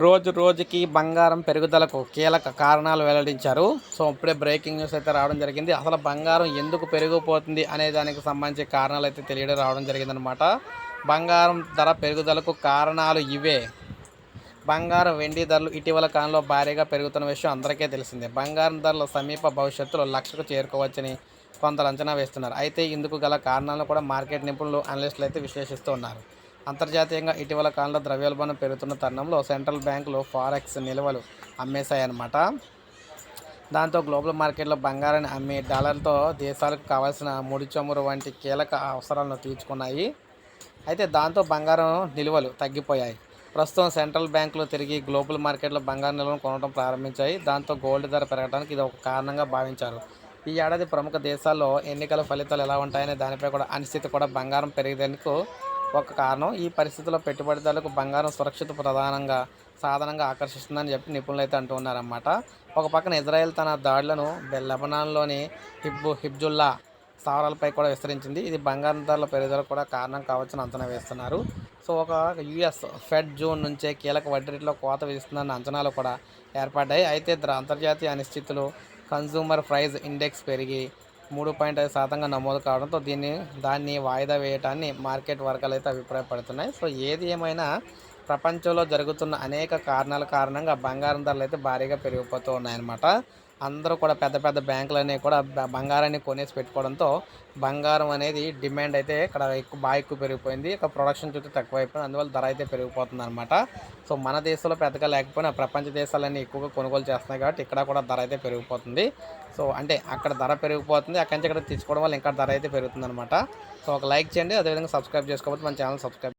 రోజు రోజుకి బంగారం పెరుగుదలకు కీలక కారణాలు వెల్లడించారు. సో ఇప్పుడే బ్రేకింగ్ న్యూస్ అయితే రావడం జరిగింది. అసలు బంగారం ఎందుకు పెరిగిపోతుంది అనే దానికి సంబంధించి కారణాలు అయితే తెలియడం రావడం జరిగిందనమాట. బంగారం ధర పెరుగుదలకు కారణాలు ఇవే. బంగారం వెండి ధరలు ఇటీవల కాలంలో భారీగా పెరుగుతున్న విషయం అందరికీ తెలిసిందే. బంగారం ధరలు సమీప భవిష్యత్తులో లక్షకు చేరుకోవచ్చని కొందరు అంచనా వేస్తున్నారు. అయితే ఇందుకు గల కారణాలను కూడా మార్కెట్ నిపుణులు అనలిస్టులు అయితే విశ్లేషిస్తూ ఉన్నారు. అంతర్జాతీయంగా ఇటీవల కాలంలో ద్రవ్యోల్బణం పెరుగుతున్న తరుణంలో సెంట్రల్ బ్యాంకులు ఫారెక్స్ నిల్వలు అమ్మేశాయన్నమాట. దాంతో గ్లోబల్ మార్కెట్లో బంగారాన్ని అమ్మి డాలర్తో దేశాలకు కావాల్సిన ముడి చమురు వంటి కీలక అవసరాలను తీర్చుకున్నాయి. అయితే దాంతో బంగారం నిల్వలు తగ్గిపోయాయి. ప్రస్తుతం సెంట్రల్ బ్యాంకులు తిరిగి గ్లోబల్ మార్కెట్లో బంగారం నిల్వలను కొనడం ప్రారంభించాయి. దాంతో గోల్డ్ ధర పెరగడానికి ఇది ఒక కారణంగా భావించారు. ఈ ఏడాది ప్రముఖ దేశాల్లో ఎన్నికల ఫలితాలు ఎలా ఉంటాయనే దానిపై కూడా అనిశ్చితి కూడా బంగారం పెరిగేందుకు ఒక కారణం. ఈ పరిస్థితుల్లో పెట్టుబడిదారులకు బంగారం సురక్షిత ప్రధానంగా సాధనంగా ఆకర్షిస్తుందని చెప్పి నిపుణులు అయితే అంటూ ఉన్నారన్నమాట. ఒక పక్కన ఇజ్రాయెల్ తన దాడులను లెబనాన్లోని హిబ్జుల్లా స్థావరాలపై కూడా విస్తరించింది. ఇది బంగారం ధరల పెరుగుదలకు కూడా కారణం కావచ్చని అంచనా వేస్తున్నారు. సో ఒక యుఎస్ ఫెడ్ జూన్ నుంచే కీలక వడ్డీ రేట్లో కోత విధిస్తుందన్న అంచనాలు కూడా ఏర్పడ్డాయి. అయితే అంతర్జాతీయ అనిశ్చితులు కన్జ్యూమర్ ప్రైస్ ఇండెక్స్ పెరిగి 3.5% నమోదు కావడంతో దాన్ని వాయిదా వేయటాన్ని మార్కెట్ వర్గాలు అయితే అభిప్రాయపడుతున్నాయి. సో ఏది ఏమైనా ప్రపంచంలో జరుగుతున్న అనేక కారణాల కారణంగా బంగారం ధరలు అయితే భారీగా పెరిగిపోతూ ఉన్నాయన్నమాట. అందరూ కూడా పెద్ద పెద్ద బ్యాంకులన్నీ కూడా బంగారాన్ని కొనేసి పెట్టుకోవడంతో బంగారం అనేది డిమాండ్ అయితే ఇక్కడ బాగా ఎక్కువ పెరిగిపోయింది. ఇక ప్రొడక్షన్ చుట్టూ తక్కువైపోయింది. అందువల్ల ధర అయితే పెరిగిపోతుంది అనమాట. సో మన దేశంలో పెద్దగా లేకపోయినా ప్రపంచ దేశాలన్నీ ఎక్కువగా కొనుగోలు చేస్తున్నాయి కాబట్టి ఇక్కడ కూడా ధర అయితే పెరిగిపోతుంది. సో అంటే అక్కడ ధర పెరిగిపోతుంది, అక్కడి నుంచి ఇక్కడ తీసుకోవడం వల్ల ఇంకా ధర అయితే పెరుగుతుంది అనమాట. సో ఒక లైక్ చేయండి, అదేవిధంగా సబ్స్క్రైబ్ చేసుకోకపోతే మన ఛానల్ సబ్స్క్రైబ్